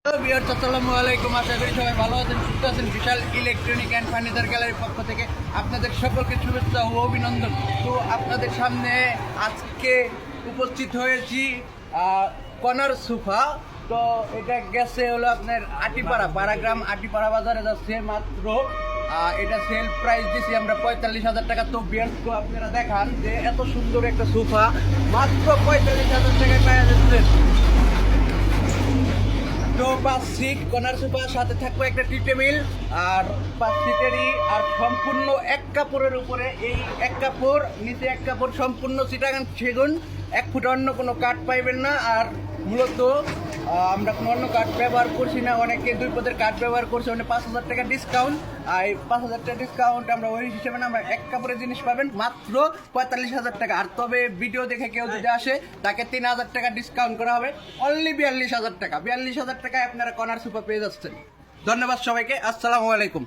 আসসালামু আলাইকুম, আশা করি সবাই ভালো আছেন, সুস্থ আছেন। বিশাল ইলেকট্রনিক অ্যান্ড ফার্নিচার গ্যালারির পক্ষ থেকে আপনাদের সকলকে শুভেচ্ছা ও অভিনন্দন। তো আপনাদের সামনে আজকে উপস্থিত হয়েছি কর্নার সোফা। তো এটা গেছে হলো আপনার আটিপাড়া পাড়াগ্রাম আটিপাড়া বাজারে যাচ্ছে মাত্র। এটা সেল প্রাইস দিছি আমরা 45,000 টাকা। তো বিয়ার্স আপনারা দেখান যে এত সুন্দর একটা সোফা মাত্র 45,000 টাকায় পাওয়া যাচ্ছে। তো 5 সিট কর্নার সোফার সাথে থাকবে একটা টি টেবিল আর 5 সিটেরই, আর সম্পূর্ণ এক কাপড়ের উপরে। এই এক কাপড় নিচে এক কাপড়, সম্পূর্ণ চিটাগাং সেগুন, 1 ফুট অন্য কোনো কাঠ পাইবেন না। আর মূলত আমরা কোনো অন্য কাঠ ব্যবহার করছি না, অনেকে 2 পদের কাঠ ব্যবহার করছে, মানে 5,000 টাকা ডিসকাউন্ট। আর এই 5,000 টাকা ডিসকাউন্ট আমরা ওই হিসেবে না, আমরা এক কাপড়ের জিনিস পাবেন মাত্র 45,000 টাকা। আর তবে ভিডিও দেখে কেউ যদি আসে তাকে 3,000 টাকা ডিসকাউন্ট করা হবে, অনলি 42,000 টাকা। 42,000 টাকায় আপনারা কর্নার সোফা পেয়ে যাচ্ছেন। ধন্যবাদ সবাইকে, আসসালামু আলাইকুম।